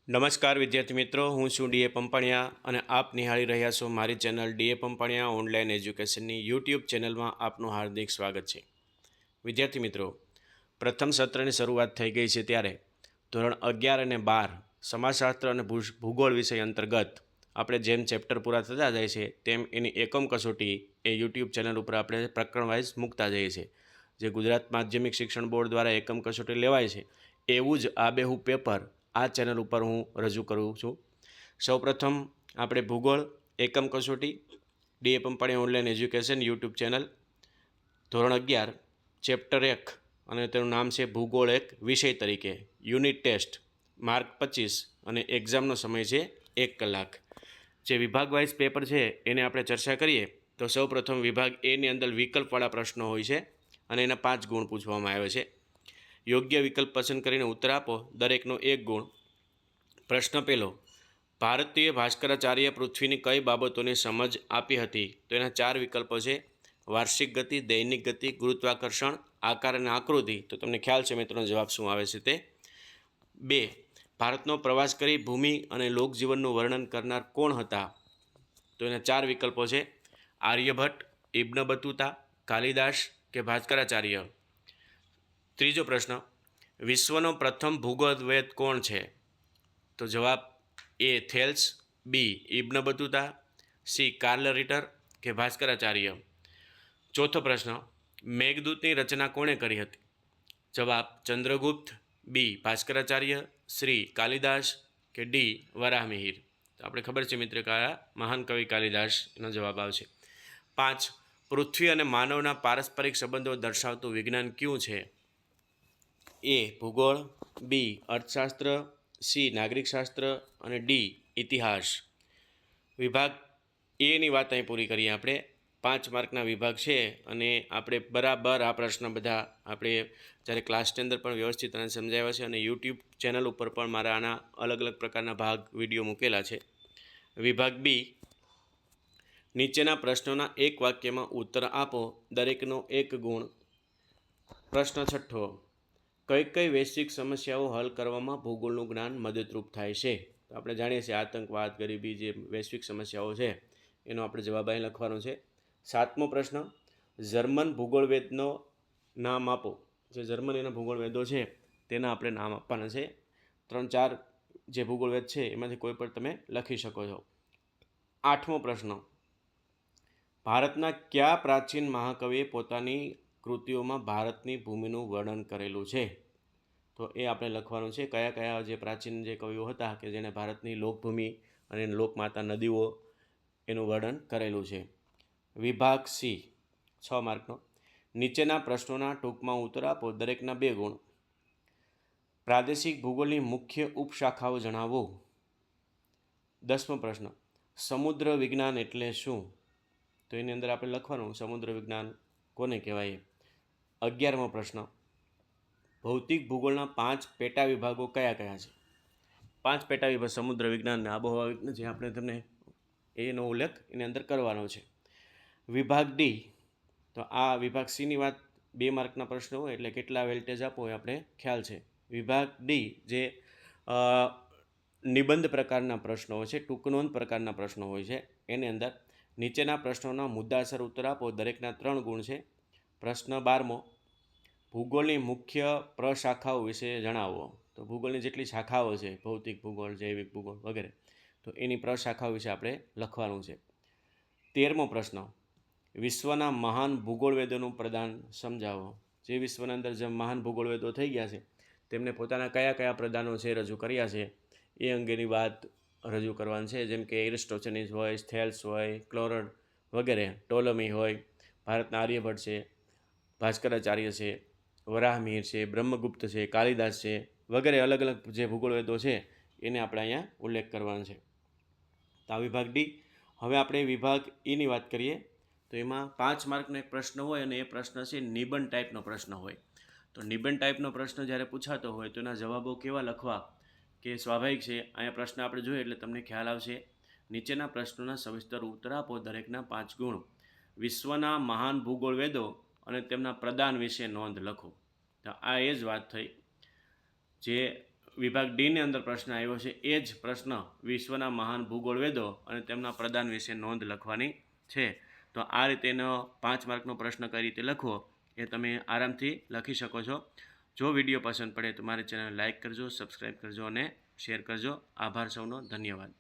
નમસ્કાર વિદ્યાર્થી મિત્રો, હું છું ડીએ પંપાણિયા અને આપ નિહાળી રહ્યા છો મારી ચેનલ ડીએ પંપાણિયા ઓનલાઈન એજ્યુકેશનની યુટ્યુબ ચેનલમાં આપનું હાર્દિક સ્વાગત છે. વિદ્યાર્થી મિત્રો, પ્રથમ સત્રની શરૂઆત થઈ ગઈ છે ત્યારે ધોરણ 11 અને 12 સમાજશાસ્ત્ર અને ભૂગોળ વિષય અંતર્ગત આપણે જેમ ચેપ્ટર પૂરા થતા જાય છે તેમ એની એકમ કસોટી એ યુટ્યુબ ચેનલ ઉપર આપણે પ્રકરણ વાઇઝ મૂકતા જઈએ છીએ. જે ગુજરાત માધ્યમિક શિક્ષણ બોર્ડ દ્વારા એકમ કસોટી લેવાય છે એવું જ આબેહૂબ પેપર આ ચેનલ ઉપર હું રજૂ કરું છું. સૌપ્રથમ આપણે ભૂગોળ એકમ કસોટી DA Pampani online education YouTube channel ધોરણ 11 ચેપ્ટર 1 અને તેનું નામ છે ભૂગોળ એક વિષય તરીકે, યુનિટ ટેસ્ટ, માર્ક 25 અને એક્ઝામનો સમય છે 1 કલાક. જે વિભાગ વાઇઝ પેપર છે એને આપણે ચર્ચા કરીએ તો સૌપ્રથમ વિભાગ એની અંદર વિકલ્પવાળા પ્રશ્નો હોય છે અને એના 5 ગુણ પૂછવામાં આવે છે. યોગ્ય વિકલ્પ પસંદ કરીને ઉત્તર આપો, દરેકનો 1 ગુણ. પ્રશ્ન પહેલો, ભારતીય ભાસ્કરાચાર્ય પૃથ્વીની કઈ બાબતોની સમજ આપી હતી? તો એના 4 વિકલ્પો છે: વાર્ષિક ગતિ, દૈનિક ગતિ, ગુરુત્વાકર્ષણ, આકાર અને આકૃતિ. તો તમને ખ્યાલ છે મિત્રોનો જવાબ શું આવે છે તે. 2, ભારતનો પ્રવાસ કરી ભૂમિ અને લોકજીવનનું વર્ણન કરનાર કોણ હતા? તો એના 4 વિકલ્પો છે: આર્યભટ્ટ, ઇબ્ન બતુતા, કાલિદાસ કે ભાસ્કરાચાર્ય. ત્રીજો પ્રશ્ન, વિશ્વનો પ્રથમ ભૂગોળવેદ કોણ છે? તો જવાબ એ થેલ્સ, બી ઇબ્ન બતુતા, સી કાર્લ રિટર કે ભાસ્કરાચાર્ય. ચોથો પ્રશ્ન, મેઘદૂતની રચના કોણે કરી હતી? જવાબ ચંદ્રગુપ્ત, બી ભાસ્કરાચાર્ય, શ્રી કાલિદાસ કે ડી વરાહમિહિર. તો આપણે ખબર છે મિત્ર કે મહાન કવિ કાલિદાસનો જવાબ આવશે. 5, પૃથ્વી અને માનવના પારસ્પરિક સંબંધો દર્શાવતું વિજ્ઞાન કયું છે? એ ભૂગોળ, બી અર્થશાસ્ત્ર, સી નાગરિક શાસ્ત્ર અને ડી ઇતિહાસ. વિભાગ એની વાત અહીં પૂરી કરીએ આપણે. 5 માર્કના વિભાગ છે અને આપણે બરાબર આ પ્રશ્ન બધા આપણે જ્યારે ક્લાસની અંદર પણ વ્યવસ્થિત અને સમજાવ્યા છે અને યુટ્યુબ ચેનલ ઉપર પણ મારા આના અલગ અલગ પ્રકારના ભાગ વિડીયો મૂકેલા છે. વિભાગ બી, નીચેના પ્રશ્નોના એક વાક્યમાં ઉત્તર આપો, દરેકનો 1 ગુણ. પ્રશ્ન છઠ્ઠો, કઈ કઈ વૈશ્વિક સમસ્યાઓ હલ કરવામાં ભૂગોળનું જ્ઞાન મદદરૂપ થાય છે? તો આપણે જાણીએ છીએ આતંકવાદ, ગરીબી, જે વૈશ્વિક સમસ્યાઓ છે એનો આપણે જવાબ અહીં લખવાનો છે. 7મો પ્રશ્ન, જર્મન ભૂગોળવેદનો નામ આપો. જે જર્મન એના ભૂગોળવેદો છે તેના આપણે નામ આપવાના છે. 3-4 જે ભૂગોળવેદ છે એમાંથી કોઈ પણ તમે લખી શકો છો. 8મો પ્રશ્ન, ભારતના કયા પ્રાચીન મહાકવિએ પોતાની કૃતિઓમાં ભારતની ભૂમિનું વર્ણન કરેલું છે? તો એ આપણે લખવાનું છે. કયા કયા જે પ્રાચીન જે કવિઓ હતા કે જેણે ભારતની લોકભૂમિ અને લોકમાતા નદીઓ એનું વર્ણન કરેલું છે. વિભાગ સી, 6 માર્કનો, નીચેના પ્રશ્નોના ટૂંકમાં ઉત્તર આપો, દરેકના 2 ગુણ. પ્રાદેશિક ભૂગોળની મુખ્ય ઉપશાખાઓ જણાવો. 10મો પ્રશ્ન, સમુદ્ર વિજ્ઞાન એટલે શું? તો એની અંદર આપણે લખવાનું સમુદ્ર વિજ્ઞાન કોને કહેવાય. 11મો પ્રશ્ન, ભૌતિક ભૂગોળના 5 પેટા વિભાગો કયા કયા છે? 5 પેટા વિભાગ સમુદ્ર વિજ્ઞાન અને આબોહવા વિજ્ઞાન જે આપણે તમને એનો ઉલ્લેખ એની અંદર કરવાનો છે. વિભાગ ડી, તો આ વિભાગ સીની વાત 2 માર્કના પ્રશ્નો હોય એટલે કેટલા વેલ્ટેજ આપો એ આપણે ખ્યાલ છે. વિભાગ ડી જે નિબંધ પ્રકારના પ્રશ્નો હોય છે, ટૂંકનોંધ પ્રકારના પ્રશ્નો હોય છે, એની અંદર નીચેના પ્રશ્નોના મુદ્દાસર ઉત્તર આપો, દરેકના 3 ગુણ છે. પ્રશ્ન 12મો, ભૂગોળની મુખ્ય પ્રશાખાઓ વિશે જણાવો. તો ભૂગોળની જેટલી શાખાઓ છે, ભૌતિક ભૂગોળ, જૈવિક ભૂગોળ વગેરે, તો એની પ્રશાખાઓ વિશે આપણે લખવાનું છે. 13મો પ્રશ્ન, વિશ્વના મહાન ભૂગોળવેદોનું પ્રદાન સમજાવો. જે વિશ્વના અંદર જે મહાન ભૂગોળવેદો થઈ ગયા છે તેમને પોતાના કયા કયા પ્રદાનો છે રજૂ કર્યા છે એ અંગેની વાત રજૂ કરવાની છે. જેમ કે એરિસ્ટોફેનિસ હોય, થેલ્સ હોય, ક્લોરડ વગેરે, ટોલમી હોય, ભારતના આર્યભટ્ટ છે, ભાસ્કરાચાર્ય છે, વરાહમિહિર છે, બ્રહ્મગુપ્ત છે, કાલિદાસ છે વગેરે અલગ અલગ જે ભૂગોળવેદો છે એને આપણે અહીંયા ઉલ્લેખ કરવાનો છે. તો આ વિભાગ ડી. હવે આપણે વિભાગ ઈની વાત કરીએ તો એમાં 5 માર્કનો એક પ્રશ્ન હોય અને એ પ્રશ્ન છે નિબંધ ટાઈપનો પ્રશ્ન હોય. તો નિબંધ ટાઈપનો પ્રશ્ન જ્યારે પૂછાતો હોય તો એના જવાબો કેવા લખવા કે સ્વાભાવિક છે. અહીંયા પ્રશ્ન આપણે જોઈએ એટલે તમને ખ્યાલ આવશે. નીચેના પ્રશ્નોના સવિસ્તર ઉત્તર આપો, દરેકના 5 ગુણ. વિશ્વના મહાન ભૂગોળવેદો અને તેમના પ્રદાન વિશે નોંધ લખો. તો આ એ જ વાત થઈ જે વિભાગ ડીની અંદર પ્રશ્ન આવ્યો છે એ જ પ્રશ્ન વિશ્વના મહાન ભૂગોળ વેદો અને તેમના પ્રદાન વિશે નોંધ લખવાની છે. તો આ રીતેનો 5 માર્કનો પ્રશ્ન કઈ રીતે લખવો એ તમે આરામથી લખી શકો છો. જો વિડીયો પસંદ પડે તો મારી ચેનલ લાઇક કરજો, સબસ્ક્રાઈબ કરજો અને શેર કરજો. આભાર સૌનો, ધન્યવાદ.